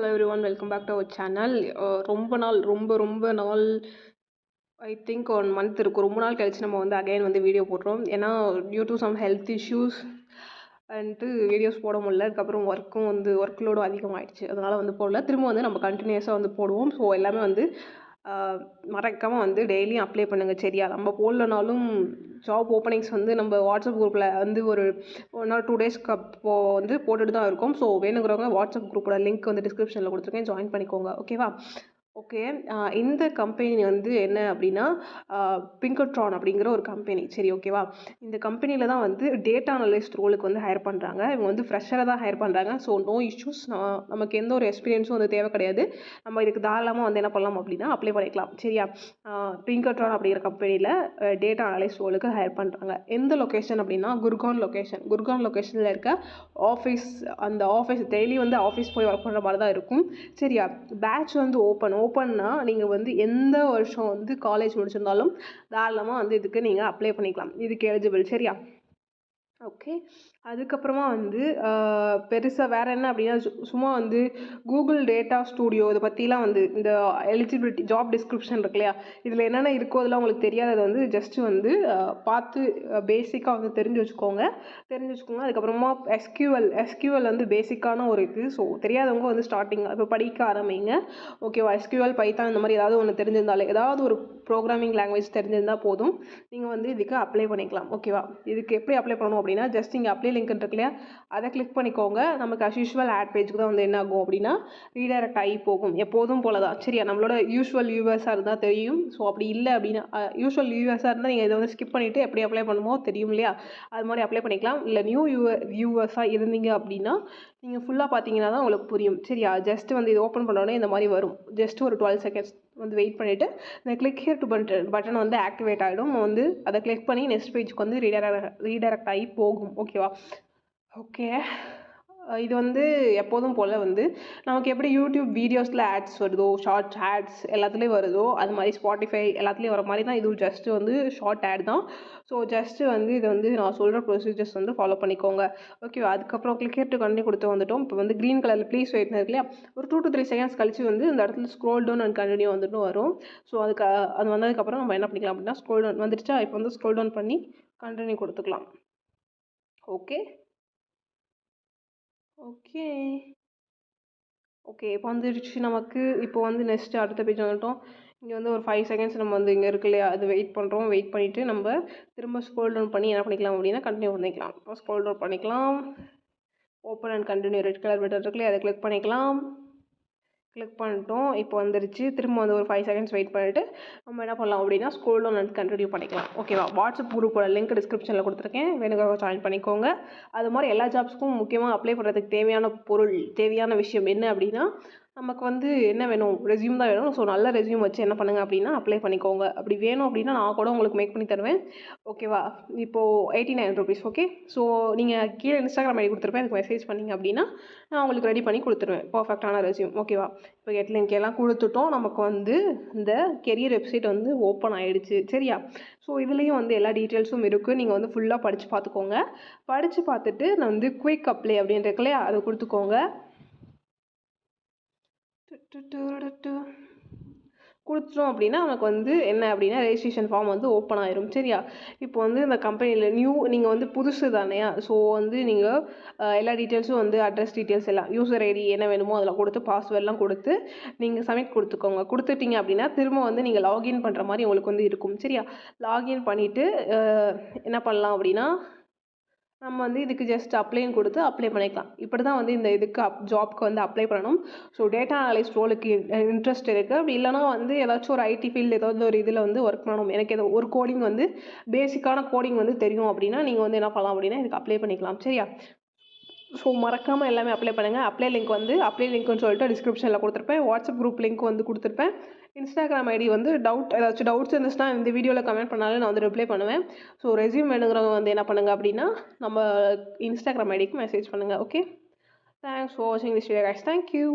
Hello everyone, welcome back to our channel. ரொம்ப நாள் I think 1 month இருக்கும். ரொம்ப நாள் கழிச்சு நம்ம வந்து அகைன் வந்து வீடியோ போடுறோம். ஏன்னா due to some health issues வந்துட்டு வீடியோஸ் போட முடியல. அதுக்கப்புறம் ஒர்க் லோடும் அதிகமாகிடுச்சு. அதனால் வந்து போடல. திரும்ப வந்து நம்ம கண்டினியூஸாக வந்து போடுவோம். ஸோ எல்லாமே வந்து மறக்காமல் வந்து டெய்லியும் அப்ளை பண்ணுங்கள், சரியா? நம்ம போடலனாலும் ஜாப் ஓப்பனிங்ஸ் வந்து நம்ம வாட்ஸ்அப் குரூப்பில் வந்து ஒரு 1 or 2 டேஸ்க்கு அப்போது வந்து போட்டுட்டு தான் இருக்கும். ஸோ வேணுங்கிறவங்க வாட்ஸ்அப் குரூப்போட லிங்க் வந்து டிஸ்கிரிப்ஷனில் கொடுத்துருக்கேன், ஜாயின் பண்ணிக்கோங்க. ஓகேவா? ஓகே. இந்த கம்பெனி வந்து என்ன அப்படின்னா பிங்கட்ரான் அப்படிங்கிற ஒரு கம்பெனி, சரி ஓகேவா? இந்த கம்பெனியில் தான் வந்து டேட்டா அனலிஸ்ட் ரோலுக்கு வந்து ஹையர் பண்ணுறாங்க. இவங்க வந்து ஃப்ரெஷராக தான் ஹையர் பண்ணுறாங்க. So no issues. நமக்கு எந்த ஒரு எக்ஸ்பீரியன்ஸும் வந்து தேவை கிடையாது. நம்ம இதுக்கு தாராளமாக வந்து என்ன பண்ணலாம் அப்படின்னா அப்ளை பண்ணிக்கலாம், சரியா? பிங்கட்ரான் அப்படிங்கிற கம்பெனியில் டேட்டா அனலிஸ்ட் ரோலுக்கு ஹையர் பண்ணுறாங்க. எந்த லொக்கேஷன் அப்படின்னா குர்கான் லொக்கேஷனில் இருக்க ஆஃபீஸ். அந்த ஆஃபீஸ் டெய்லி வந்து ஆஃபீஸ் போய் ஒர்க் பண்ணுற மாதிரி தான் இருக்கும், சரியா? பேட்ச் வந்து ஓப்பன்னா நீங்கள் வந்து எந்த வருஷம் வந்து காலேஜ் முடிச்சிருந்தாலும் தாராளமாக வந்து இதுக்கு நீங்கள் அப்ளை பண்ணிக்கலாம். இதுக்கு எலிஜிபிள், சரியா? ஓகே. அதுக்கப்புறமா வந்து பெருசாக வேறு என்ன அப்படின்னா சும்மா வந்து கூகுள் டேட்டா ஸ்டூடியோ இதை பற்றிலாம் வந்து இந்த எலிஜிபிலிட்டி ஜாப் டிஸ்கிரிப்ஷன் இருக்கு இல்லையா, இதில் என்னென்ன இருக்கோ அதெல்லாம் உங்களுக்கு தெரியாதது வந்து ஜஸ்ட்டு வந்து பார்த்து பேசிக்காக வந்து தெரிஞ்சு வச்சுக்கோங்க. அதுக்கப்புறமா எஸ்கியூஎல் வந்து பேசிக்கான ஒரு இது. ஸோ தெரியாதவங்க வந்து ஸ்டார்டிங் இப்போ படிக்க ஆரம்பிங்க, ஓகேவா? எஸ்கியூஎல், பைத்தான் இந்த மாதிரி ஏதாவது ஒன்று தெரிஞ்சிருந்தாலே, ஏதாவது ஒரு ப்ரோக்ராமிங் லாங்குவேஜ் தெரிஞ்சிருந்தால் போதும், நீங்கள் வந்து இதுக்கு அப்ளை பண்ணிக்கலாம், ஓகேவா? இதுக்கு எப்படி அப்ளை பண்ணணும் அப்படின்னா ஜஸ்ட் இங்கே அப்ளை லிங்க் இருக்கு இல்லையா, அதை கிளிக் பண்ணிக்கோங்க. நமக்கு அஸ் யூஷுவல் ஆட் பேஜுக்கு தான் வந்து என்ன ஆகும் அப்படின்னா ரீடைரக்ட் ஆகி போகும், எப்போதும் போல தான், சரியா? நம்மளோட யூஷுவல் வியூவர்ஸாக இருந்தால் தெரியும். ஸோ அப்படி இல்லை அப்படின்னா யூஷுவல் வியூவர்ஸாக இருந்தால் நீங்கள் இதை வந்து ஸ்கிப் பண்ணிவிட்டு எப்படி அப்ளை பண்ணுமோ தெரியும் இல்லையா, அது மாதிரி அப்ளை பண்ணிக்கலாம். இல்லை நியூ வியூவர்ஸாக இருந்தீங்க அப்படின்னா நீங்கள் ஃபுல்லாக பார்த்தீங்கன்னா தான் உங்களுக்கு புரியும், சரியா? ஜஸ்ட் வந்து இது ஓப்பன் பண்ணோடனே இந்த மாதிரி வரும். ஜஸ்ட் ஒரு 12 செகண்ட்ஸ் வந்து வெயிட் பண்ணிவிட்டு இந்த கிளிக் ஹியர் டு பட்டன் வந்து ஆக்டிவேட் ஆகிடும். வந்து அதை கிளிக் பண்ணி நெக்ஸ்ட் பேஜுக்கு வந்து ரீடைரக்ட் ஆகி போகும், ஓகேவா? ஓகே. இது வந்து எப்போதும் போல் வந்து நமக்கு எப்படி யூடியூப் வீடியோஸில் ஆட்ஸ் வருதோ, ஷார்ட்ஸ் ஆட்ஸ் எல்லாத்துலேயும் வருதோ, அது மாதிரி ஸ்பாட்டிஃபை எல்லாத்துலேயும் வர மாதிரி தான் இது ஜஸ்ட்டு வந்து ஷார்ட் ஆட் தான். ஸோ ஜஸ்ட்டு வந்து இதை வந்து நான் சொல்கிற ப்ரொசீஜர்ஸ் வந்து ஃபாலோ பண்ணிக்கோங்க, ஓகேவா? அதுக்கப்புறம் கிளிக் ஹியர் டு கண்டினியூ கொடுத்து வந்துட்டோம். இப்போ வந்து க்ரீன் கலரில் ப்ளீஸ் வெயிட் இருக்கு இல்லையா, ஒரு 2 to 3 செகண்ட்ஸ் கழிச்சு வந்து இந்த இடத்துல ஸ்க்ரோல் டவுன் அண்ட் கண்டினியூ வந்துட்டு வரும். ஸோ அது வந்ததுக்கப்புறம் நம்ம என்ன பண்ணிக்கலாம் அப்படின்னா ஸ்க்ரோல் டவுன் வந்துடுச்சா, இப்போ வந்து ஸ்க்ரோல் டவுன் பண்ணி கண்டினியூ கொடுத்துக்கலாம். ஓகே. இப்போ வந்துடுச்சு நமக்கு. இப்போ வந்து நெக்ஸ்ட் அடுத்த பேஜ் வந்துட்டோம். இங்கே வந்து ஒரு 5 செகண்ட்ஸ் நம்ம வந்து இங்கே இருக்கு இல்லையா, அது வெயிட் பண்ணுறோம். வெயிட் பண்ணிவிட்டு நம்ம திரும்ப ஸ்க்ரோல் டவுன் பண்ணி என்ன பண்ணிக்கலாம் அப்படின்னா கண்டினியூ பண்ணிக்கலாம். இப்போ ஸ்க்ரோல் டவுன் பண்ணிக்கலாம். Open and continue red colour button இருக்கு இல்லையா, அதை கிளிக் பண்ணிக்கலாம். கிளிக் பண்ணிட்டோம். இப்போ வந்துருச்சு. திரும்ப வந்து ஒரு 5 செகண்ட்ஸ் வெயிட் பண்ணிவிட்டு நம்ம என்ன பண்ணலாம் அப்படின்னா ஸ்க்ரோல் டவுன் அண்ட் கண்டினியூ பண்ணிக்கலாம், ஓகேவா? வாட்ஸ்அப் குரூப்போட லிங்க் டிஸ்கிரிப்ஷனில் கொடுத்துருக்கேன், வேணுங்கிறவங்க ஜாயின் பண்ணிக்கோங்க. அது மாதிரி எல்லா ஜாப்ஸ்க்கும் முக்கியமாக அப்ளை பண்ணுறதுக்கு தேவையான விஷயம் என்ன அப்படின்னா நமக்கு வந்து என்ன வேணும், ரெஸ்யூம் தான் வேணும். ஸோ நல்ல ரெஸ்யூம் வச்சு என்ன பண்ணுங்கள் அப்படின்னா அப்ளை பண்ணிக்கோங்க. அப்படி வேணும் அப்படின்னா நான் கூட உங்களுக்கு மேக் பண்ணி தருவேன், ஓகேவா? இப்போது 89 rupees, ஓகே? ஸோ நீங்கள் கீழே இன்ஸ்டாகிராம் ஐடி கொடுத்துருப்பேன், அதுக்கு மெசேஜ் பண்ணிங்க அப்படின்னா நான் உங்களுக்கு ரெடி பண்ணி கொடுத்துருவேன் பர்ஃபெக்டான ரெஸ்யூம், ஓகேவா? இப்போ கெட் லிங்க் எல்லாம் கொடுத்துட்டோம். நமக்கு வந்து இந்த கெரியர் வெப்சைட் வந்து ஓப்பன் ஆகிடுச்சு, சரியா? ஸோ இதுலேயும் வந்து எல்லா டீட்டெயில்ஸும் இருக்குது. நீங்கள் வந்து ஃபுல்லாக படித்து பார்த்துக்கோங்க. படித்து பார்த்துட்டு நான் வந்து குயிக் அப்ளை அப்படின்ட்டு இல்லையா, அதை கொடுத்துக்கோங்க. கொடுத்துட்டோம் அப்படின்னா நமக்கு வந்து என்ன அப்படின்னா ரெஜிஸ்ட்ரேஷன் ஃபார்ம் வந்து ஓப்பன் ஆயிரும், சரியா? இப்போ வந்து இந்த கம்பெனியில் நீங்கள் வந்து புதுசு தானே, ஸோ வந்து நீங்கள் எல்லா டீட்டெயில்ஸும் வந்து அட்ரஸ் டீட்டெயில்ஸ் எல்லாம் யூசர் ஐடி என்ன வேணுமோ அதெல்லாம் கொடுத்து பாஸ்வேர்ட்லாம் கொடுத்து நீங்கள் சப்மிட் கொடுத்துட்டீங்க அப்படின்னா திரும்ப வந்து நீங்கள் லாகின் பண்ணுற மாதிரி உங்களுக்கு வந்து இருக்கும், சரியா? லாகின் பண்ணிவிட்டு என்ன பண்ணலாம் அப்படின்னா நம்ம வந்து இதுக்கு ஜஸ்ட் அப்ளைன்னு கொடுத்து அப்ளை பண்ணிக்கலாம். இப்படி தான் வந்து இந்த இதுக்கு ஜாப்க்கு வந்து அப்ளை பண்ணணும். ஸோ டேட்டா அனலிஸ்ட் ரோலுக்கு இன்ட்ரெஸ்ட் இருக்குது. அப்படி இல்லைனா வந்து ஏதாச்சும் ஒரு ஐடி ஃபீல்டு ஏதாவது ஒரு இதில் வந்து ஒர்க் பண்ணணும், எனக்கு ஏதோ ஒரு கோடிங் வந்து பேசிக்கான கோடிங் வந்து தெரியும் அப்படின்னா நீங்கள் வந்து என்ன பண்ணலாம் அப்படின்னா இதுக்கு அப்ளை பண்ணிக்கலாம், சரியா? ஸோ மறக்காமல் எல்லாமே அப்ளை பண்ணுங்கள். அப்ளை லிங்க்னு சொல்லிட்டு டிஸ்கிரிப்ஷனில் கொடுத்துருப்பேன். வாட்ஸ்அப் குரூப் லிங்க் வந்து கொடுத்துருப்பேன். இன்ஸ்டாகிராம் ஐடி வந்து ஏதாச்சும் டவுட்ஸ் இருந்துச்சுன்னா இந்த வீடியோவில் கமெண்ட் பண்ணாலும் நான் வந்து ரிப்ளை பண்ணுவேன். ஸோ ரெஸ்யூம் வேணுங்கிறவங்க வந்து என்ன பண்ணுங்கள் அப்படின்னா நம்ம இன்ஸ்டாகிராம் ஐடிக்கு மெசேஜ் பண்ணுங்கள், ஓகே? தேங்க்ஸ் ஃபார் வாட்சிங் திஸ் வீடியோ கைஸ். தேங்க்யூ.